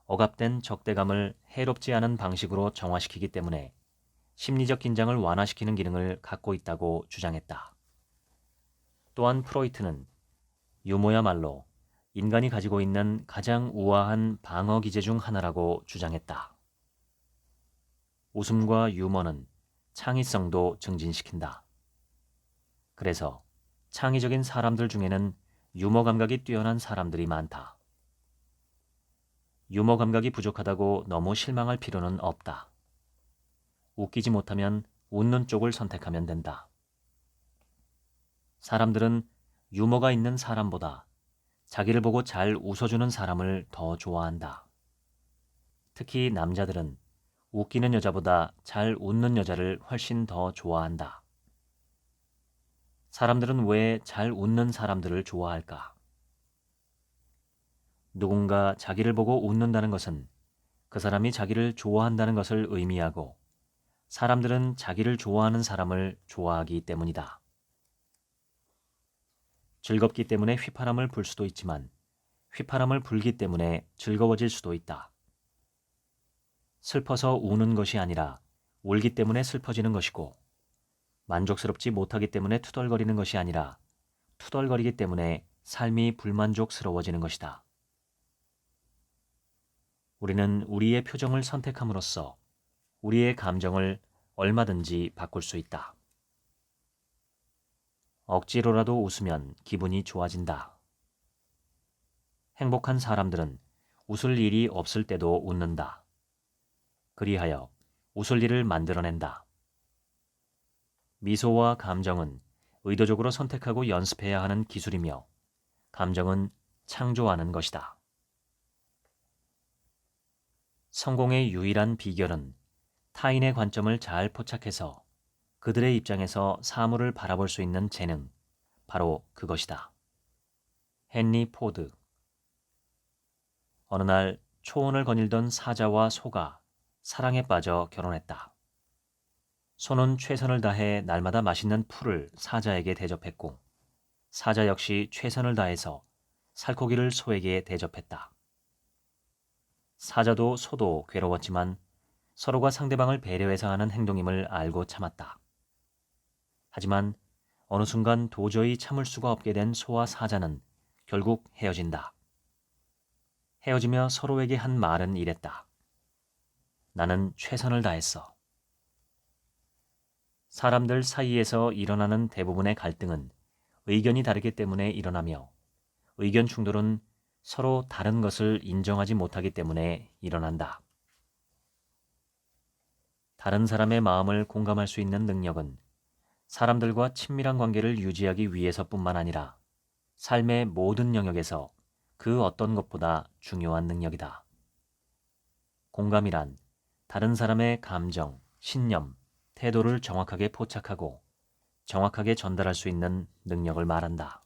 S1: 억압된 적대감을 해롭지 않은 방식으로 정화시키기 때문에 심리적 긴장을 완화시키는 기능을 갖고 있다고 주장했다. 또한 프로이트는 유머야말로 인간이 가지고 있는 가장 우아한 방어 기제 중 하나라고 주장했다. 웃음과 유머는 창의성도 증진시킨다. 그래서 창의적인 사람들 중에는 유머 감각이 뛰어난 사람들이 많다. 유머 감각이 부족하다고 너무 실망할 필요는 없다. 웃기지 못하면 웃는 쪽을 선택하면 된다. 사람들은 유머가 있는 사람보다 자기를 보고 잘 웃어주는 사람을 더 좋아한다. 특히 남자들은 웃기는 여자보다 잘 웃는 여자를 훨씬 더 좋아한다. 사람들은 왜 잘 웃는 사람들을 좋아할까? 누군가 자기를 보고 웃는다는 것은 그 사람이 자기를 좋아한다는 것을 의미하고 사람들은 자기를 좋아하는 사람을 좋아하기 때문이다. 즐겁기 때문에 휘파람을 불 수도 있지만 휘파람을 불기 때문에 즐거워질 수도 있다. 슬퍼서 우는 것이 아니라 울기 때문에 슬퍼지는 것이고 만족스럽지 못하기 때문에 투덜거리는 것이 아니라 투덜거리기 때문에 삶이 불만족스러워지는 것이다. 우리는 우리의 표정을 선택함으로써 우리의 감정을 얼마든지 바꿀 수 있다. 억지로라도 웃으면 기분이 좋아진다. 행복한 사람들은 웃을 일이 없을 때도 웃는다. 그리하여 웃을 일을 만들어낸다. 미소와 감정은 의도적으로 선택하고 연습해야 하는 기술이며 감정은 창조하는 것이다. 성공의 유일한 비결은 타인의 관점을 잘 포착해서 그들의 입장에서 사물을 바라볼 수 있는 재능, 바로 그것이다. 헨리 포드. 어느 날 초원을 거닐던 사자와 소가 사랑에 빠져 결혼했다. 소는 최선을 다해 날마다 맛있는 풀을 사자에게 대접했고 사자 역시 최선을 다해서 살코기를 소에게 대접했다. 사자도 소도 괴로웠지만 서로가 상대방을 배려해서 하는 행동임을 알고 참았다. 하지만 어느 순간 도저히 참을 수가 없게 된 소와 사자는 결국 헤어진다. 헤어지며 서로에게 한 말은 이랬다. 나는 최선을 다했어. 사람들 사이에서 일어나는 대부분의 갈등은 의견이 다르기 때문에 일어나며 의견 충돌은 서로 다른 것을 인정하지 못하기 때문에 일어난다. 다른 사람의 마음을 공감할 수 있는 능력은 사람들과 친밀한 관계를 유지하기 위해서뿐만 아니라 삶의 모든 영역에서 그 어떤 것보다 중요한 능력이다. 공감이란 다른 사람의 감정, 신념, 태도를 정확하게 포착하고 정확하게 전달할 수 있는 능력을 말한다.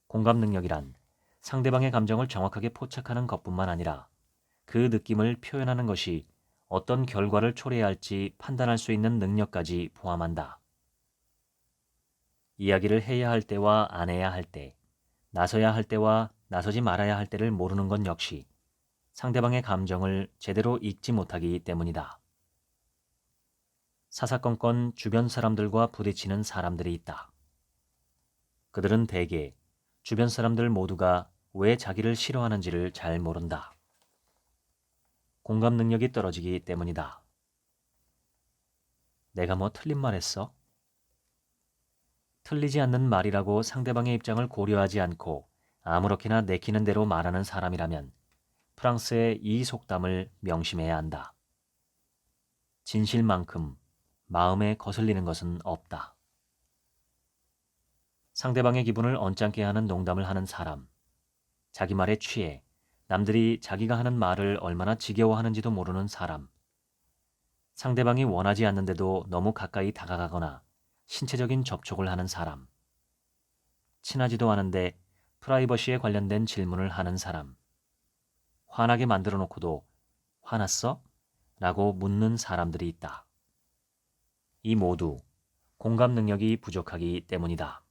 S1: 공감 능력이란 상대방의 감정을 정확하게 포착하는 것뿐만 아니라 그 느낌을 표현하는 것이 어떤 결과를 초래할지 판단할 수 있는 능력까지 포함한다. 이야기를 해야 할 때와 안 해야 할 때, 나서야 할 때와 나서지 말아야 할 때를 모르는 건 역시 상대방의 감정을 제대로 읽지 못하기 때문이다. 사사건건 주변 사람들과 부딪히는 사람들이 있다. 그들은 대개 주변 사람들 모두가 왜 자기를 싫어하는지를 잘 모른다. 공감 능력이 떨어지기 때문이다. 내가 뭐 틀린 말 했어? 틀리지 않는 말이라고 상대방의 입장을 고려하지 않고 아무렇게나 내키는 대로 말하는 사람이라면 프랑스의 이 속담을 명심해야 한다. 진실만큼 마음에 거슬리는 것은 없다. 상대방의 기분을 언짢게 하는 농담을 하는 사람, 자기 말에 취해 남들이 자기가 하는 말을 얼마나 지겨워하는지도 모르는 사람, 상대방이 원하지 않는데도 너무 가까이 다가가거나 신체적인 접촉을 하는 사람, 친하지도 않은데 프라이버시에 관련된 질문을 하는 사람, 화나게 만들어 놓고도 화났어? 라고 묻는 사람들이 있다. 이 모두 공감 능력이 부족하기 때문이다.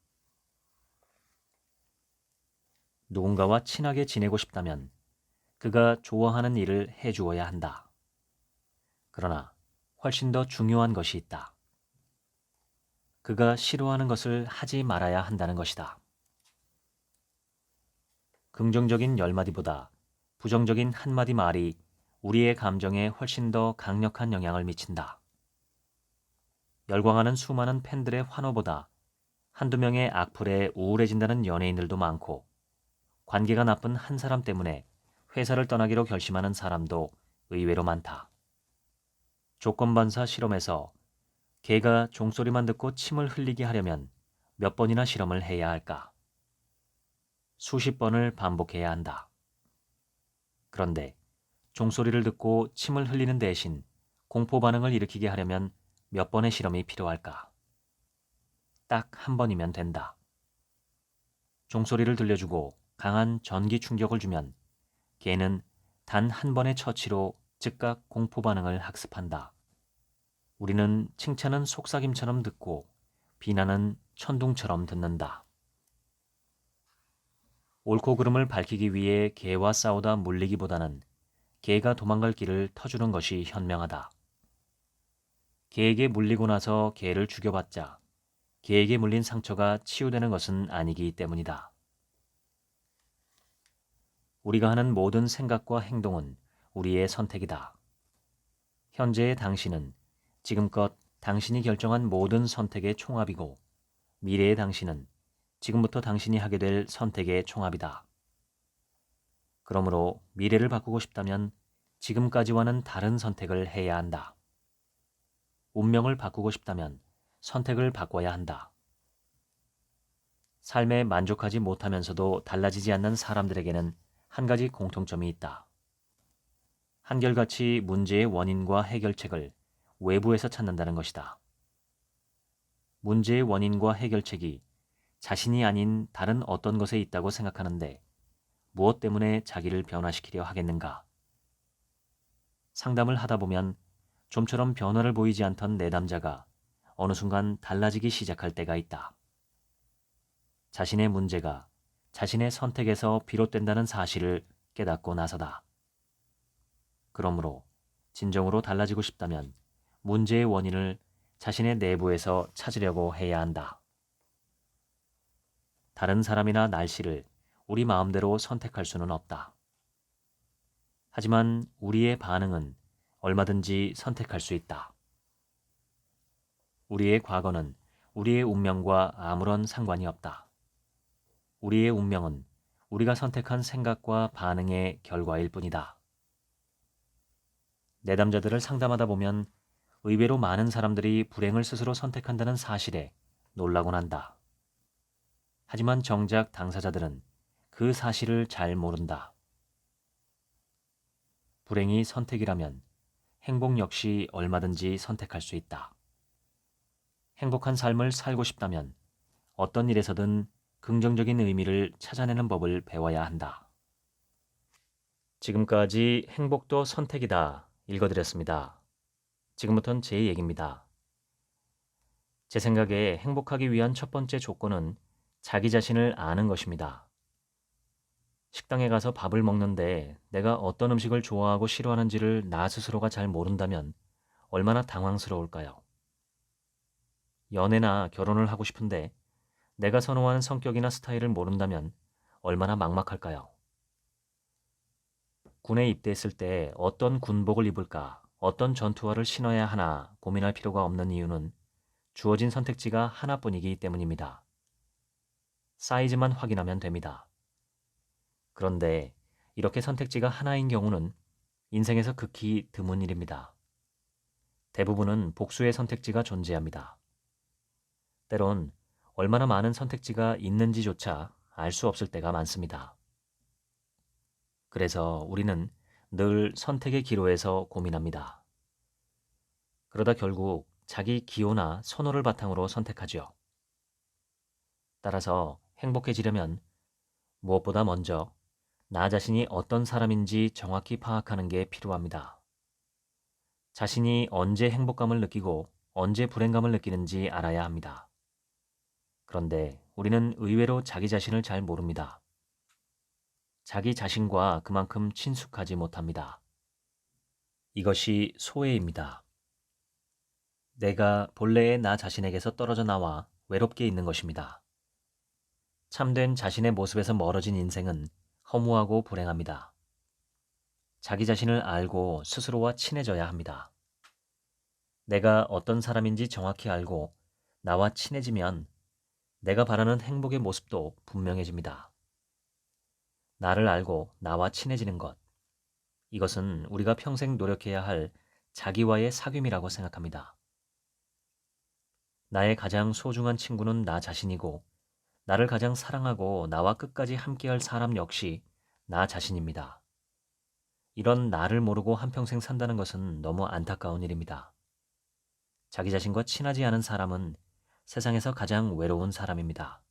S1: 누군가와 친하게 지내고 싶다면 그가 좋아하는 일을 해주어야 한다. 그러나 훨씬 더 중요한 것이 있다. 그가 싫어하는 것을 하지 말아야 한다는 것이다. 긍정적인 10마디보다 부정적인 한마디 말이 우리의 감정에 훨씬 더 강력한 영향을 미친다. 열광하는 수많은 팬들의 환호보다 한두 명의 악플에 우울해진다는 연예인들도 많고, 관계가 나쁜 한 사람 때문에 회사를 떠나기로 결심하는 사람도 의외로 많다. 조건반사 실험에서 개가 종소리만 듣고 침을 흘리게 하려면 몇 번이나 실험을 해야 할까? 수십 번을 반복해야 한다. 그런데 종소리를 듣고 침을 흘리는 대신 공포 반응을 일으키게 하려면 몇 번의 실험이 필요할까? 딱 한 번이면 된다. 종소리를 들려주고 강한 전기 충격을 주면 개는 단 한 번의 처치로 즉각 공포 반응을 학습한다. 우리는 칭찬은 속삭임처럼 듣고 비난은 천둥처럼 듣는다. 옳고 그름을 밝히기 위해 개와 싸우다 물리기보다는 개가 도망갈 길을 터주는 것이 현명하다. 개에게 물리고 나서 개를 죽여봤자 개에게 물린 상처가 치유되는 것은 아니기 때문이다. 우리가 하는 모든 생각과 행동은 우리의 선택이다. 현재의 당신은 지금껏 당신이 결정한 모든 선택의 총합이고, 미래의 당신은 지금부터 당신이 하게 될 선택의 총합이다. 그러므로 미래를 바꾸고 싶다면 지금까지와는 다른 선택을 해야 한다. 운명을 바꾸고 싶다면 선택을 바꿔야 한다. 삶에 만족하지 못하면서도 달라지지 않는 사람들에게는 한 가지 공통점이 있다. 한결같이 문제의 원인과 해결책을 외부에서 찾는다는 것이다. 문제의 원인과 해결책이 자신이 아닌 다른 어떤 것에 있다고 생각하는데 무엇 때문에 자기를 변화시키려 하겠는가? 상담을 하다 보면 좀처럼 변화를 보이지 않던 내담자가 어느 순간 달라지기 시작할 때가 있다. 자신의 문제가 자신의 선택에서 비롯된다는 사실을 깨닫고 나서다. 그러므로 진정으로 달라지고 싶다면 문제의 원인을 자신의 내부에서 찾으려고 해야 한다. 다른 사람이나 날씨를 우리 마음대로 선택할 수는 없다. 하지만 우리의 반응은 얼마든지 선택할 수 있다. 우리의 과거는 우리의 운명과 아무런 상관이 없다. 우리의 운명은 우리가 선택한 생각과 반응의 결과일 뿐이다. 내담자들을 상담하다 보면 의외로 많은 사람들이 불행을 스스로 선택한다는 사실에 놀라곤 한다. 하지만 정작 당사자들은 그 사실을 잘 모른다. 불행이 선택이라면 행복 역시 얼마든지 선택할 수 있다. 행복한 삶을 살고 싶다면 어떤 일에서든 긍정적인 의미를 찾아내는 법을 배워야 한다. 지금까지 행복도 선택이다 읽어드렸습니다. 지금부터는 제 얘기입니다. 제 생각에 행복하기 위한 첫 번째 조건은 자기 자신을 아는 것입니다. 식당에 가서 밥을 먹는데 내가 어떤 음식을 좋아하고 싫어하는지를 나 스스로가 잘 모른다면 얼마나 당황스러울까요? 연애나 결혼을 하고 싶은데 내가 선호하는 성격이나 스타일을 모른다면 얼마나 막막할까요? 군에 입대했을 때 어떤 군복을 입을까, 어떤 전투화를 신어야 하나 고민할 필요가 없는 이유는 주어진 선택지가 하나뿐이기 때문입니다. 사이즈만 확인하면 됩니다. 그런데 이렇게 선택지가 하나인 경우는 인생에서 극히 드문 일입니다. 대부분은 복수의 선택지가 존재합니다. 때론 얼마나 많은 선택지가 있는지조차 알 수 없을 때가 많습니다. 그래서 우리는 늘 선택의 기로에서 고민합니다. 그러다 결국 자기 기호나 선호를 바탕으로 선택하죠. 따라서 행복해지려면 무엇보다 먼저 나 자신이 어떤 사람인지 정확히 파악하는 게 필요합니다. 자신이 언제 행복감을 느끼고 언제 불행감을 느끼는지 알아야 합니다. 그런데 우리는 의외로 자기 자신을 잘 모릅니다. 자기 자신과 그만큼 친숙하지 못합니다. 이것이 소외입니다. 내가 본래의 나 자신에게서 떨어져 나와 외롭게 있는 것입니다. 참된 자신의 모습에서 멀어진 인생은 허무하고 불행합니다. 자기 자신을 알고 스스로와 친해져야 합니다. 내가 어떤 사람인지 정확히 알고 나와 친해지면 내가 바라는 행복의 모습도 분명해집니다. 나를 알고 나와 친해지는 것, 이것은 우리가 평생 노력해야 할 자기와의 사귐이라고 생각합니다. 나의 가장 소중한 친구는 나 자신이고 나를 가장 사랑하고 나와 끝까지 함께할 사람 역시 나 자신입니다. 이런 나를 모르고 한평생 산다는 것은 너무 안타까운 일입니다. 자기 자신과 친하지 않은 사람은 세상에서 가장 외로운 사람입니다.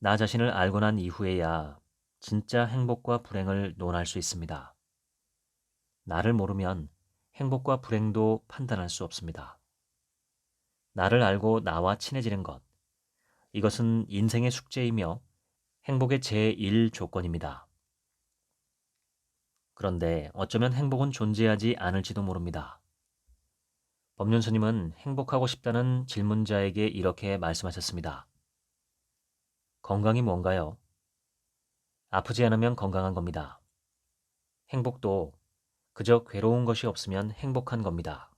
S1: 나 자신을 알고 난 이후에야 진짜 행복과 불행을 논할 수 있습니다. 나를 모르면 행복과 불행도 판단할 수 없습니다. 나를 알고 나와 친해지는 것, 이것은 인생의 숙제이며 행복의 제1 조건입니다. 그런데 어쩌면 행복은 존재하지 않을지도 모릅니다. 법륜스님은 행복하고 싶다는 질문자에게 이렇게 말씀하셨습니다. 건강이 뭔가요? 아프지 않으면 건강한 겁니다. 행복도 그저 괴로운 것이 없으면 행복한 겁니다.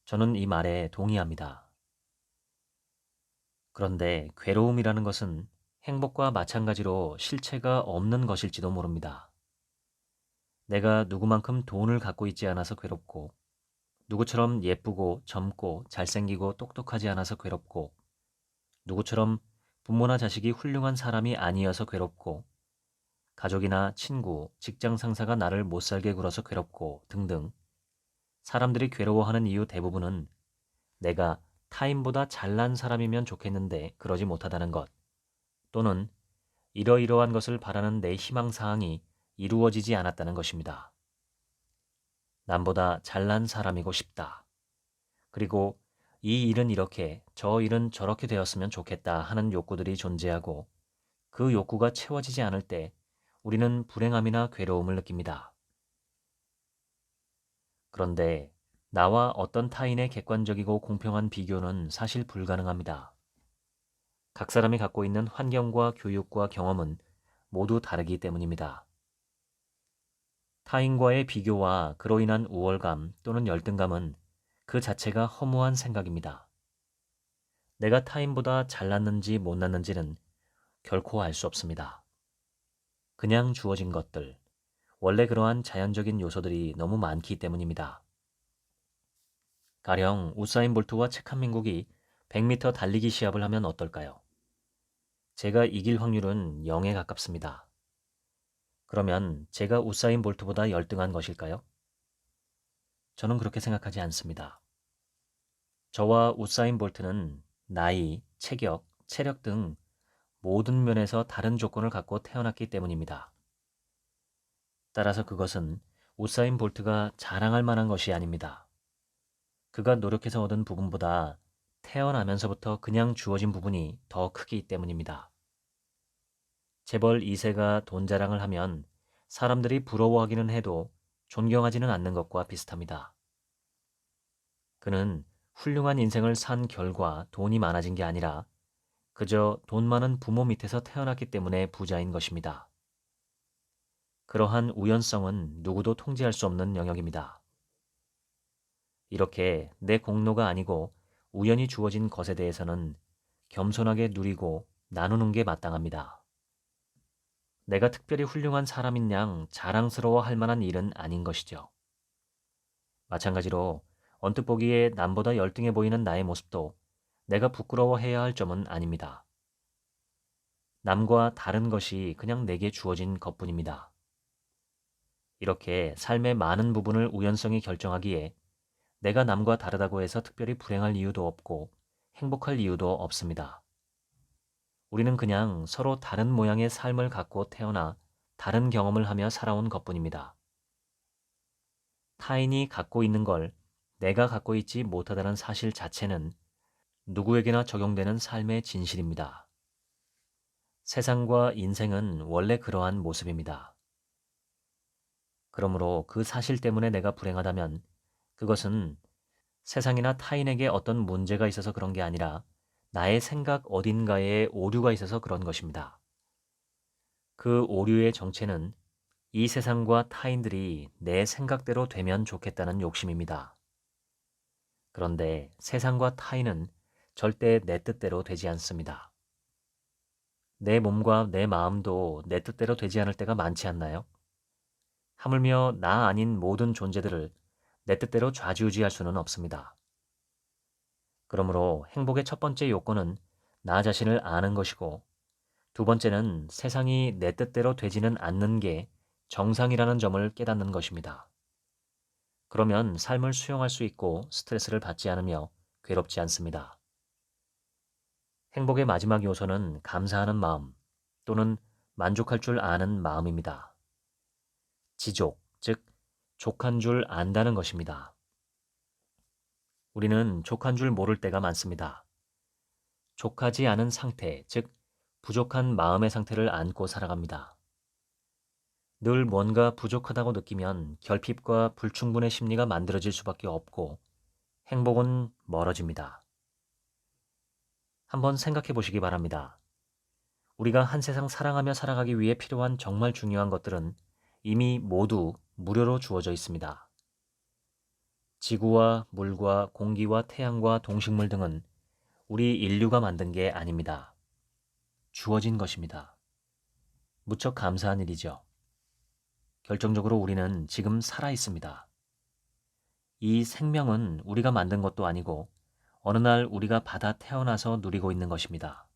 S1: 저는 이 말에 동의합니다. 그런데 괴로움이라는 것은 행복과 마찬가지로 실체가 없는 것일지도 모릅니다. 내가 누구만큼 돈을 갖고 있지 않아서 괴롭고, 누구처럼 예쁘고 젊고 잘생기고 똑똑하지 않아서 괴롭고, 누구처럼 부모나 자식이 훌륭한 사람이 아니어서 괴롭고, 가족이나 친구, 직장 상사가 나를 못살게 굴어서 괴롭고 등등 사람들이 괴로워하는 이유 대부분은 내가 타인보다 잘난 사람이면 좋겠는데 그러지 못하다는 것, 또는 이러이러한 것을 바라는 내 희망사항이 이루어지지 않았다는 것입니다. 남보다 잘난 사람이고 싶다. 그리고 이 일은 이렇게, 저 일은 저렇게 되었으면 좋겠다 하는 욕구들이 존재하고 그 욕구가 채워지지 않을 때 우리는 불행함이나 괴로움을 느낍니다. 그런데 나와 어떤 타인의 객관적이고 공평한 비교는 사실 불가능합니다. 각 사람이 갖고 있는 환경과 교육과 경험은 모두 다르기 때문입니다. 타인과의 비교와 그로 인한 우월감 또는 열등감은 그 자체가 허무한 생각입니다. 내가 타인보다 잘났는지 못났는지는 결코 알 수 없습니다. 그냥 주어진 것들, 원래 그러한 자연적인 요소들이 너무 많기 때문입니다. 가령 우사인 볼트와 책한민국이 100m 달리기 시합을 하면 어떨까요? 제가 이길 확률은 0에 가깝습니다. 그러면 제가 우사인 볼트보다 열등한 것일까요? 저는 그렇게 생각하지 않습니다. 저와 우사인 볼트는 나이, 체격, 체력 등 모든 면에서 다른 조건을 갖고 태어났기 때문입니다. 따라서 그것은 우사인 볼트가 자랑할 만한 것이 아닙니다. 그가 노력해서 얻은 부분보다 태어나면서부터 그냥 주어진 부분이 더 크기 때문입니다. 재벌 2세가 돈 자랑을 하면 사람들이 부러워하기는 해도 존경하지는 않는 것과 비슷합니다. 그는 훌륭한 인생을 산 결과 돈이 많아진 게 아니라 그저 돈 많은 부모 밑에서 태어났기 때문에 부자인 것입니다. 그러한 우연성은 누구도 통제할 수 없는 영역입니다. 이렇게 내 공로가 아니고 우연히 주어진 것에 대해서는 겸손하게 누리고 나누는 게 마땅합니다. 내가 특별히 훌륭한 사람인 양 자랑스러워할 만한 일은 아닌 것이죠. 마찬가지로 언뜻 보기에 남보다 열등해 보이는 나의 모습도 내가 부끄러워해야 할 점은 아닙니다. 남과 다른 것이 그냥 내게 주어진 것뿐입니다. 이렇게 삶의 많은 부분을 우연성이 결정하기에 내가 남과 다르다고 해서 특별히 불행할 이유도 없고 행복할 이유도 없습니다. 우리는 그냥 서로 다른 모양의 삶을 갖고 태어나 다른 경험을 하며 살아온 것뿐입니다. 타인이 갖고 있는 걸 내가 갖고 있지 못하다는 사실 자체는 누구에게나 적용되는 삶의 진실입니다. 세상과 인생은 원래 그러한 모습입니다. 그러므로 그 사실 때문에 내가 불행하다면 그것은 세상이나 타인에게 어떤 문제가 있어서 그런 게 아니라 나의 생각 어딘가에 오류가 있어서 그런 것입니다. 그 오류의 정체는 이 세상과 타인들이 내 생각대로 되면 좋겠다는 욕심입니다. 그런데 세상과 타인은 절대 내 뜻대로 되지 않습니다. 내 몸과 내 마음도 내 뜻대로 되지 않을 때가 많지 않나요? 하물며 나 아닌 모든 존재들을 내 뜻대로 좌지우지할 수는 없습니다. 그러므로 행복의 첫 번째 요건은 나 자신을 아는 것이고 두 번째는 세상이 내 뜻대로 되지는 않는 게 정상이라는 점을 깨닫는 것입니다. 그러면 삶을 수용할 수 있고 스트레스를 받지 않으며 괴롭지 않습니다. 행복의 마지막 요소는 감사하는 마음 또는 만족할 줄 아는 마음입니다. 지족, 즉 족한 줄 안다는 것입니다. 우리는 족한 줄 모를 때가 많습니다. 족하지 않은 상태, 즉 부족한 마음의 상태를 안고 살아갑니다. 늘 뭔가 부족하다고 느끼면 결핍과 불충분의 심리가 만들어질 수밖에 없고 행복은 멀어집니다. 한번 생각해 보시기 바랍니다. 우리가 한 세상 사랑하며 살아가기 위해 필요한 정말 중요한 것들은 이미 모두 무료로 주어져 있습니다. 지구와 물과 공기와 태양과 동식물 등은 우리 인류가 만든 게 아닙니다. 주어진 것입니다. 무척 감사한 일이죠. 결정적으로 우리는 지금 살아 있습니다. 이 생명은 우리가 만든 것도 아니고 어느 날 우리가 받아 태어나서 누리고 있는 것입니다.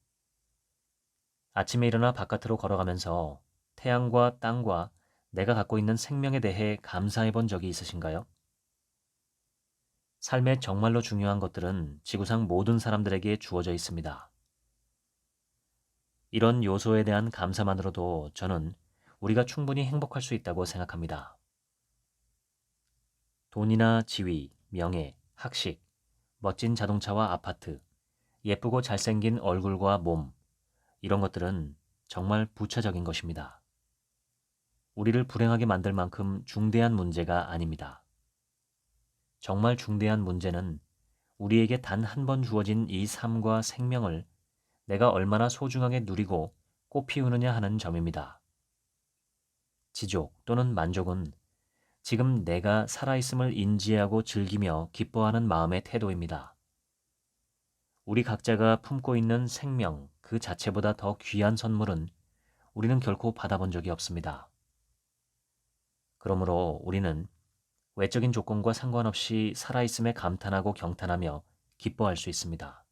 S1: 아침에 일어나 바깥으로 걸어가면서 태양과 땅과 내가 갖고 있는 생명에 대해 감사해 본 적이 있으신가요? 삶에 정말로 중요한 것들은 지구상 모든 사람들에게 주어져 있습니다. 이런 요소에 대한 감사만으로도 저는 우리가 충분히 행복할 수 있다고 생각합니다. 돈이나 지위, 명예, 학식, 멋진 자동차와 아파트, 예쁘고 잘생긴 얼굴과 몸, 이런 것들은 정말 부차적인 것입니다. 우리를 불행하게 만들 만큼 중대한 문제가 아닙니다. 정말 중대한 문제는 우리에게 단 한 번 주어진 이 삶과 생명을 내가 얼마나 소중하게 누리고 꽃피우느냐 하는 점입니다. 지족 또는 만족은 지금 내가 살아있음을 인지하고 즐기며 기뻐하는 마음의 태도입니다. 우리 각자가 품고 있는 생명 그 자체보다 더 귀한 선물은 우리는 결코 받아본 적이 없습니다. 그러므로 우리는 외적인 조건과 상관없이 살아있음에 감탄하고 경탄하며 기뻐할 수 있습니다.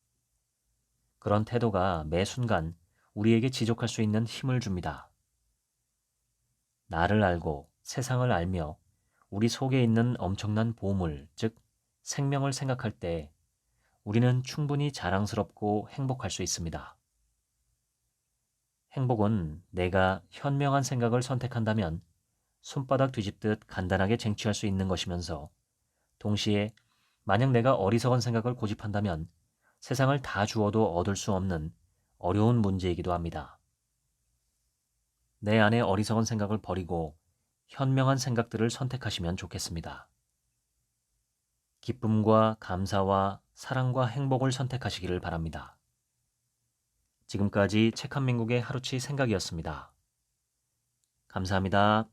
S1: 그런 태도가 매 순간 우리에게 지족할 수 있는 힘을 줍니다. 나를 알고 세상을 알며 우리 속에 있는 엄청난 보물, 즉 생명을 생각할 때 우리는 충분히 자랑스럽고 행복할 수 있습니다. 행복은 내가 현명한 생각을 선택한다면 손바닥 뒤집듯 간단하게 쟁취할 수 있는 것이면서 동시에 만약 내가 어리석은 생각을 고집한다면 세상을 다 주어도 얻을 수 없는 어려운 문제이기도 합니다. 내 안의 어리석은 생각을 버리고 현명한 생각들을 선택하시면 좋겠습니다. 기쁨과 감사와 사랑과 행복을 선택하시기를 바랍니다. 지금까지 책 한 민국의 하루치 생각이었습니다. 감사합니다.